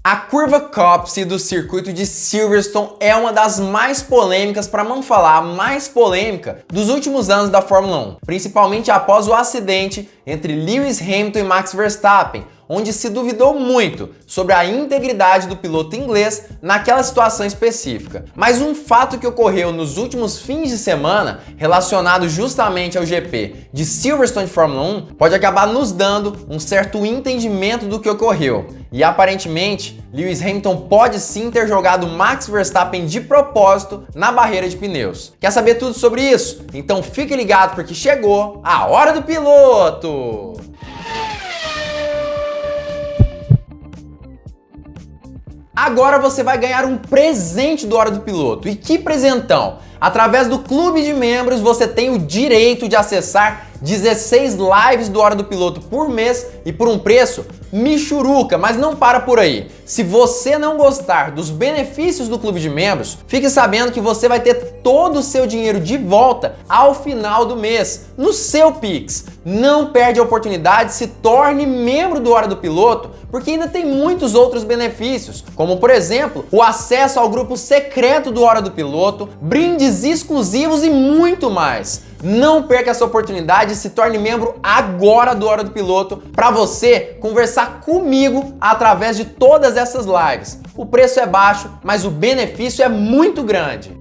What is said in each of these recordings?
A curva Copse do circuito de Silverstone é uma das mais polêmicas, para não falar a mais polêmica, dos últimos anos da Fórmula 1, principalmente após o acidente entre Lewis Hamilton e Max Verstappen, onde se duvidou muito sobre a integridade do piloto inglês naquela situação específica. Mas um fato que ocorreu nos últimos fins de semana, relacionado justamente ao GP de Silverstone de Fórmula 1, pode acabar nos dando um certo entendimento do que ocorreu. E aparentemente, Lewis Hamilton pode sim ter jogado Max Verstappen de propósito na barreira de pneus. Quer saber tudo sobre isso? Então fique ligado porque chegou a hora do piloto! Agora você vai ganhar um presente do Hora do Piloto. E que presentão! Através do clube de membros você tem o direito de acessar 16 lives do Hora do Piloto por mês e por um preço michuruca, mas não para por aí. Se você não gostar dos benefícios do clube de membros, fique sabendo que você vai ter todo o seu dinheiro de volta ao final do mês, no seu Pix. Não perde a oportunidade, se torne membro do Hora do Piloto, porque ainda tem muitos outros benefícios, como por exemplo, o acesso ao grupo secreto do Hora do Piloto, brindes exclusivos e muito mais. Não perca essa oportunidade e se torne membro agora do Hora do Piloto para você conversar comigo através de todas essas lives. O preço é baixo, mas o benefício é muito grande.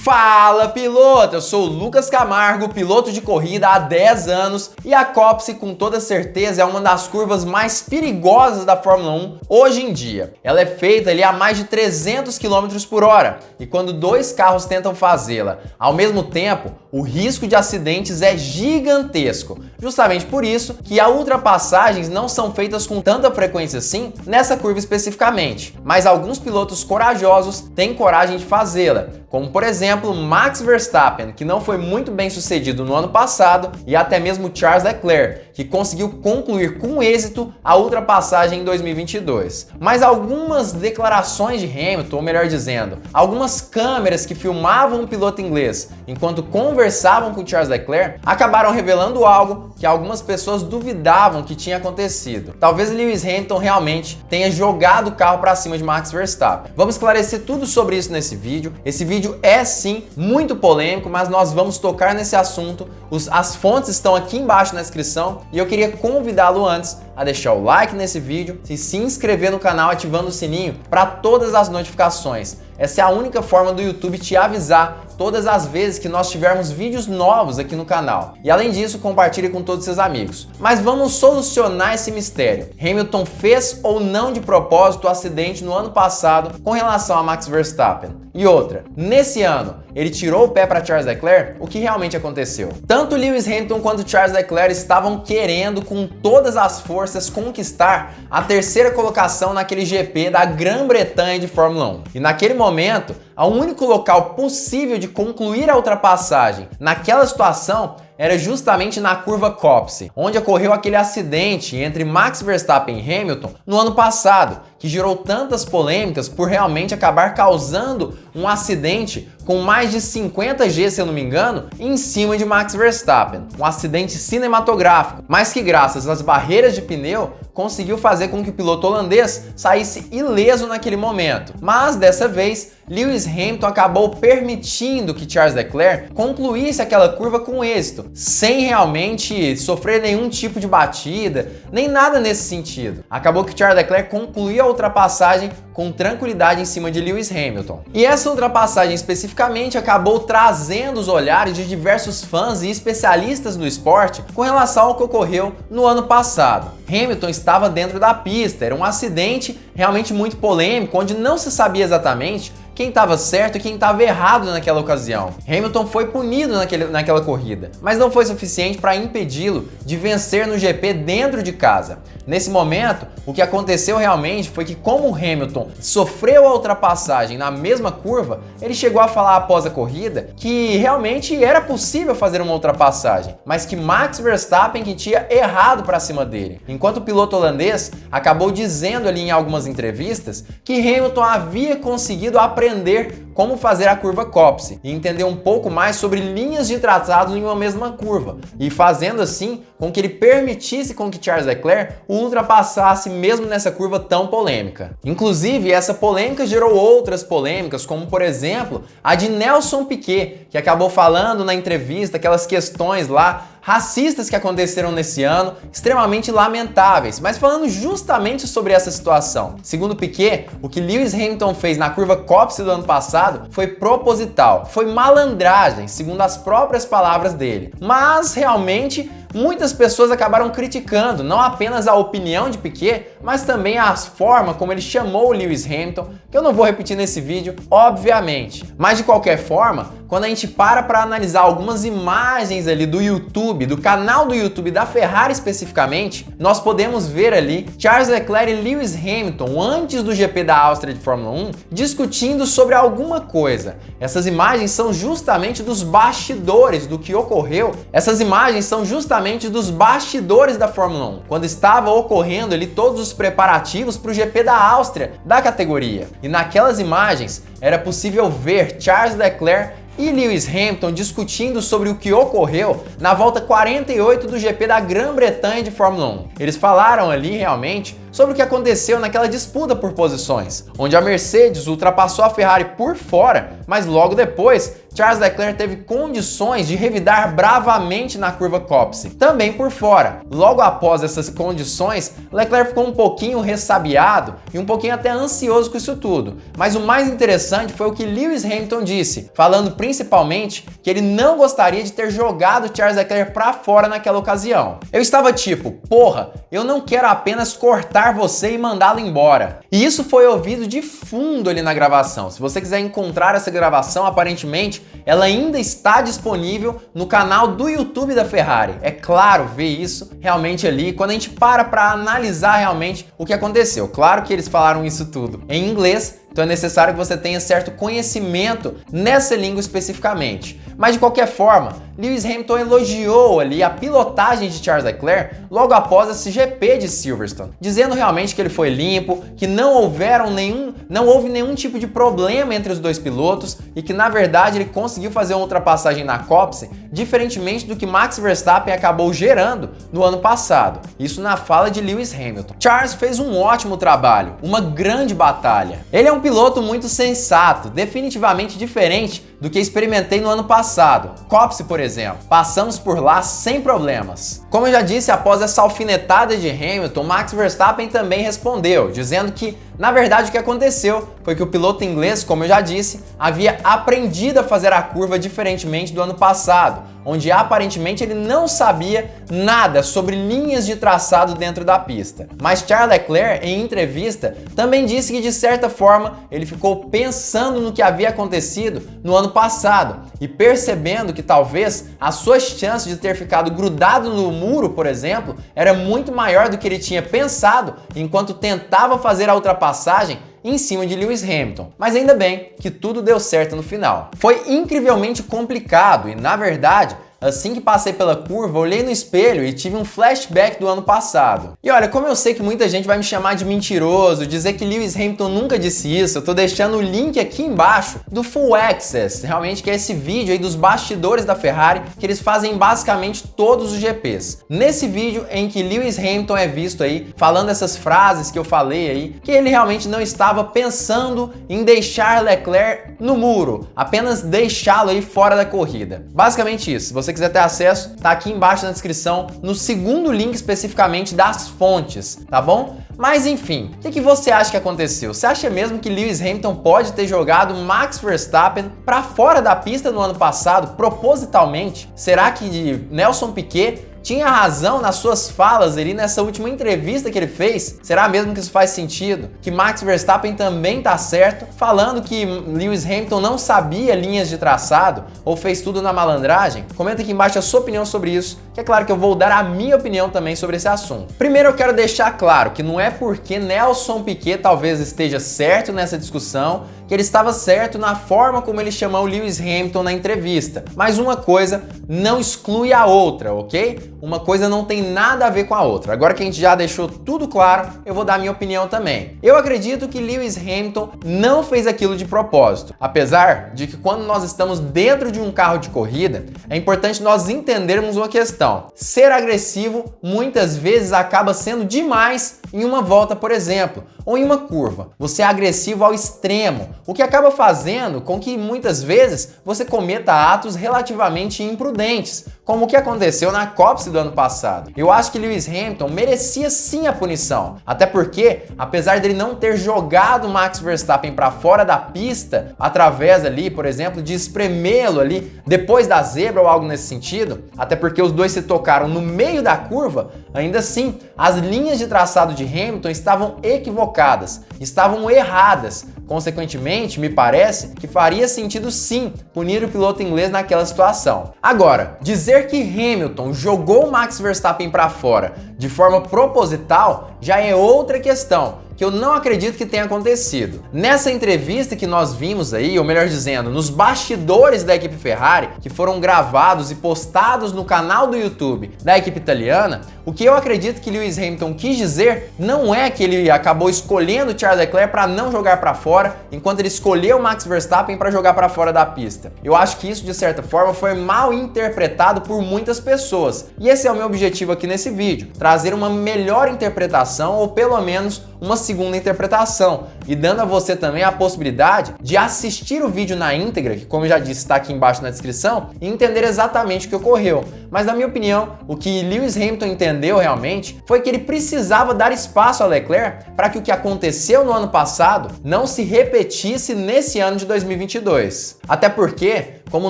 Fala piloto, eu sou o Lucas Camargo, piloto de corrida há 10 anos e a Copse com toda certeza é uma das curvas mais perigosas da Fórmula 1 hoje em dia. Ela é feita ali a mais de 300 km por hora e quando dois carros tentam fazê-la ao mesmo tempo, o risco de acidentes é gigantesco. Justamente por isso que as ultrapassagens não são feitas com tanta frequência assim nessa curva especificamente, mas alguns pilotos corajosos têm coragem de fazê-la, como por exemplo Max Verstappen, que não foi muito bem sucedido no ano passado, e até mesmo Charles Leclerc, que conseguiu concluir com êxito a ultrapassagem em 2022. Mas algumas declarações de Hamilton, ou melhor dizendo, algumas câmeras que filmavam o piloto inglês enquanto conversavam com Charles Leclerc, acabaram revelando algo que algumas pessoas duvidavam que tinha acontecido. Talvez Lewis Hamilton realmente tenha jogado o carro para cima de Max Verstappen. Vamos esclarecer tudo sobre isso nesse vídeo. Esse vídeo é sim muito polêmico, mas nós vamos tocar nesse assunto. As fontes estão aqui embaixo na descrição e eu queria convidá-lo antes a deixar o like nesse vídeo e se inscrever no canal ativando o sininho para todas as notificações. Essa é a única forma do YouTube te avisar todas as vezes que nós tivermos vídeos novos aqui no canal. E além disso, compartilhe com todos seus amigos. Mas vamos solucionar esse mistério. Hamilton fez ou não de propósito o acidente no ano passado com relação a Max Verstappen? E outra, nesse ano, ele tirou o pé para Charles Leclerc? O que realmente aconteceu? Tanto Lewis Hamilton quanto Charles Leclerc estavam querendo com todas as forças conquistar a terceira colocação naquele GP da Grã-Bretanha de Fórmula 1. E naquele momento, o único local possível de concluir a ultrapassagem naquela situação era justamente na curva Copse, onde ocorreu aquele acidente entre Max Verstappen e Hamilton no ano passado, que gerou tantas polêmicas por realmente acabar causando um acidente com mais de 50 G, se eu não me engano, em cima de Max Verstappen. Um acidente cinematográfico, mas que graças às barreiras de pneu conseguiu fazer com que o piloto holandês saísse ileso naquele momento. Mas dessa vez, Lewis Hamilton acabou permitindo que Charles Leclerc concluísse aquela curva com êxito, sem realmente sofrer nenhum tipo de batida, nem nada nesse sentido. Acabou que Charles Leclerc concluiu a ultrapassagem com tranquilidade em cima de Lewis Hamilton. E essa ultrapassagem especificamente acabou trazendo os olhares de diversos fãs e especialistas do esporte com relação ao que ocorreu no ano passado. Hamilton estava dentro da pista, era um acidente realmente muito polêmico, onde não se sabia exatamente quem estava certo e quem estava errado naquela ocasião. Hamilton foi punido naquela corrida, mas não foi suficiente para impedi-lo de vencer no GP dentro de casa. Nesse momento, o que aconteceu realmente foi que, como Hamilton sofreu a ultrapassagem na mesma curva, ele chegou a falar após a corrida que realmente era possível fazer uma ultrapassagem, mas que Max Verstappen que tinha errado para cima dele. Enquanto o piloto holandês acabou dizendo ali em algumas entrevistas que Hamilton havia conseguido aprender aprender como fazer a curva Copse e entender um pouco mais sobre linhas de traçado em uma mesma curva, e fazendo assim com que ele permitisse com que Charles Leclerc o ultrapassasse mesmo nessa curva tão polêmica. Inclusive, essa polêmica gerou outras polêmicas, como por exemplo a de Nelson Piquet, que acabou falando na entrevista aquelas questões lá racistas que aconteceram nesse ano, extremamente lamentáveis, mas falando justamente sobre essa situação. Segundo Piquet, o que Lewis Hamilton fez na curva Copse do ano passado foi proposital, foi malandragem, segundo as próprias palavras dele. Mas realmente muitas pessoas acabaram criticando não apenas a opinião de Piquet, mas também a forma como ele chamou o Lewis Hamilton, que eu não vou repetir nesse vídeo, obviamente. Mas de qualquer forma, quando a gente para analisar algumas imagens ali do YouTube, do canal do YouTube da Ferrari especificamente, nós podemos ver ali Charles Leclerc e Lewis Hamilton antes do GP da Áustria de Fórmula 1 discutindo sobre alguma coisa. Essas imagens são justamente dos bastidores do que ocorreu. Essas imagens são justamente dos bastidores da Fórmula 1, quando estava ocorrendo ali todos os preparativos para o GP da Áustria da categoria. E naquelas imagens era possível ver Charles Leclerc e Lewis Hamilton discutindo sobre o que ocorreu na volta 48 do GP da Grã-Bretanha de Fórmula 1. Eles falaram ali realmente sobre o que aconteceu naquela disputa por posições, onde a Mercedes ultrapassou a Ferrari por fora, mas logo depois Charles Leclerc teve condições de revidar bravamente na curva Copse, também por fora. Logo após essas condições, Leclerc ficou um pouquinho ressabiado e um pouquinho até ansioso com isso tudo. Mas o mais interessante foi o que Lewis Hamilton disse, falando principalmente que ele não gostaria de ter jogado Charles Leclerc para fora naquela ocasião. Eu estava tipo, porra, eu não quero apenas cortar você e mandá-lo embora. E isso foi ouvido de fundo ali na gravação. Se você quiser encontrar essa gravação, aparentemente ela ainda está disponível no canal do YouTube da Ferrari. É claro ver isso realmente ali quando a gente para analisar realmente o que aconteceu. Claro que eles falaram isso tudo em inglês, então é necessário que você tenha certo conhecimento nessa língua especificamente. Mas de qualquer forma, Lewis Hamilton elogiou ali a pilotagem de Charles Leclerc logo após esse GP de Silverstone, dizendo realmente que ele foi limpo, que não houve nenhum tipo de problema entre os dois pilotos e que na verdade ele conseguiu fazer uma ultrapassagem na Copse, diferentemente do que Max Verstappen acabou gerando no ano passado. Isso na fala de Lewis Hamilton. Charles fez um ótimo trabalho, uma grande batalha. Ele é um piloto muito sensato, definitivamente diferente do que experimentei no ano passado. Copse, por exemplo, passamos por lá sem problemas. Como eu já disse, após essa alfinetada de Hamilton, Max Verstappen também respondeu, dizendo que, na verdade, o que aconteceu foi que o piloto inglês, como eu já disse, havia aprendido a fazer a curva diferentemente do ano passado, onde aparentemente ele não sabia nada sobre linhas de traçado dentro da pista. Mas Charles Leclerc, em entrevista, também disse que de certa forma ele ficou pensando no que havia acontecido no ano passado e percebendo que talvez as suas chances de ter ficado grudado no muro, por exemplo, era muito maior do que ele tinha pensado enquanto tentava fazer a ultrapassagem em cima de Lewis Hamilton. Mas ainda bem que tudo deu certo no final. Foi incrivelmente complicado e, na verdade, assim que passei pela curva, olhei no espelho e tive um flashback do ano passado. E olha, como eu sei que muita gente vai me chamar de mentiroso, dizer que Lewis Hamilton nunca disse isso, eu tô deixando o link aqui embaixo do Full Access, realmente que é esse vídeo aí dos bastidores da Ferrari, que eles fazem basicamente todos os GPs. Nesse vídeo em que Lewis Hamilton é visto aí falando essas frases que eu falei aí, que ele realmente não estava pensando em deixar Leclerc no muro, apenas deixá-lo aí fora da corrida. Basicamente isso. Se você quiser ter acesso, tá aqui embaixo na descrição, no segundo link especificamente das fontes, tá bom? Mas enfim, o que você acha que aconteceu? Você acha mesmo que Lewis Hamilton pode ter jogado Max Verstappen para fora da pista no ano passado, propositalmente? Será que Nelson Piquet tinha razão nas suas falas ali nessa última entrevista que ele fez? Será mesmo que isso faz sentido? Que Max Verstappen também tá certo, falando que Lewis Hamilton não sabia linhas de traçado ou fez tudo na malandragem? Comenta aqui embaixo a sua opinião sobre isso que é claro que eu vou dar a minha opinião também sobre esse assunto. Primeiro eu quero deixar claro que não é porque Nelson Piquet talvez esteja certo nessa discussão que ele estava certo na forma como ele chamou o Lewis Hamilton na entrevista. Mas uma coisa não exclui a outra, ok? Uma coisa não tem nada a ver com a outra. Agora que a gente já deixou tudo claro, eu vou dar a minha opinião também. Eu acredito que Lewis Hamilton não fez aquilo de propósito. Apesar de que quando nós estamos dentro de um carro de corrida, é importante nós entendermos uma questão. Ser agressivo muitas vezes acaba sendo demais em uma volta, por exemplo, ou em uma curva. Você é agressivo ao extremo, o que acaba fazendo com que muitas vezes você cometa atos relativamente imprudentes, como o que aconteceu na Copse do ano passado. Eu acho que Lewis Hamilton merecia sim a punição, até porque, apesar dele não ter jogado Max Verstappen para fora da pista, através ali, por exemplo, de espremê-lo ali depois da zebra ou algo nesse sentido, até porque os dois se tocaram no meio da curva, ainda assim, as linhas de traçado de Hamilton estavam equivocadas, estavam erradas. Consequentemente, me parece que faria sentido sim punir o piloto inglês naquela situação. Agora, dizer que Hamilton jogou Max Verstappen para fora de forma proposital já é outra questão, que eu não acredito que tenha acontecido. Nessa entrevista que nós vimos aí, ou melhor dizendo, nos bastidores da equipe Ferrari, que foram gravados e postados no canal do YouTube da equipe italiana, o que eu acredito que Lewis Hamilton quis dizer não é que ele acabou escolhendo Charles Leclerc para não jogar para fora, enquanto ele escolheu Max Verstappen para jogar para fora da pista. Eu acho que isso, de certa forma, foi mal interpretado por muitas pessoas. E esse é o meu objetivo aqui nesse vídeo, trazer uma melhor interpretação, ou pelo menos uma segunda interpretação, e dando a você também a possibilidade de assistir o vídeo na íntegra, que como eu já disse está aqui embaixo na descrição, e entender exatamente o que ocorreu. Mas na minha opinião, o que Lewis Hamilton entendeu realmente foi que ele precisava dar espaço a Leclerc para que o que aconteceu no ano passado não se repetisse nesse ano de 2022. Até porque, como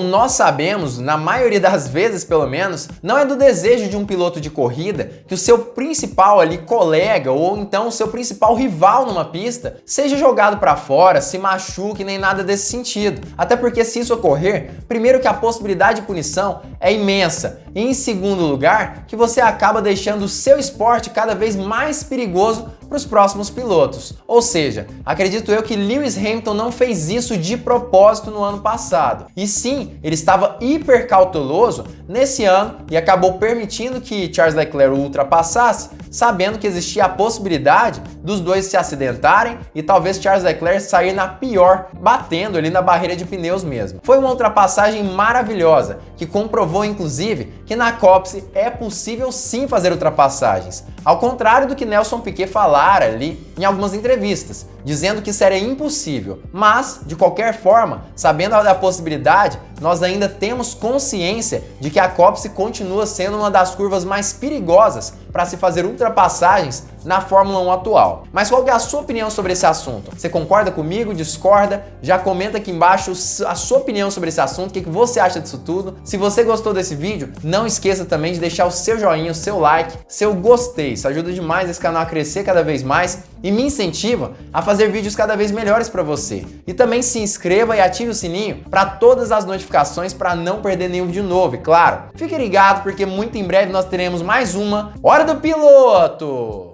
nós sabemos, na maioria das vezes pelo menos, não é do desejo de um piloto de corrida que o seu principal ali colega ou então o seu principal rival numa pista seja jogado para fora, se machuque, nem nada desse sentido. Até porque se isso ocorrer, primeiro que a possibilidade de punição é imensa e em segundo lugar que você acaba deixando o seu esporte cada vez mais perigoso para os próximos pilotos. Ou seja, acredito eu que Lewis Hamilton não fez isso de propósito no ano passado. E sim, ele estava hiper cauteloso nesse ano e acabou permitindo que Charles Leclerc o ultrapassasse, sabendo que existia a possibilidade dos dois se acidentarem e talvez Charles Leclerc sair na pior, batendo ali na barreira de pneus mesmo. Foi uma ultrapassagem maravilhosa, que comprovou inclusive que na Copse é possível sim fazer ultrapassagens, ao contrário do que Nelson Piquet falara ali em algumas entrevistas, dizendo que isso era impossível. Mas, de qualquer forma, sabendo da possibilidade, nós ainda temos consciência de que a Copse continua sendo uma das curvas mais perigosas para se fazer ultrapassagens na Fórmula 1 atual. Mas qual que é a sua opinião sobre esse assunto? Você concorda comigo? Discorda? Já comenta aqui embaixo a sua opinião sobre esse assunto, o que você acha disso tudo. Se você gostou desse vídeo, não esqueça também de deixar o seu joinha, o seu like, seu gostei. Isso ajuda demais esse canal a crescer cada vez mais e me incentiva a fazer vídeos cada vez melhores para você. E também se inscreva e ative o sininho para todas as notificações para não perder nenhum vídeo novo. E claro, fique ligado porque muito em breve nós teremos mais uma Hora do Piloto!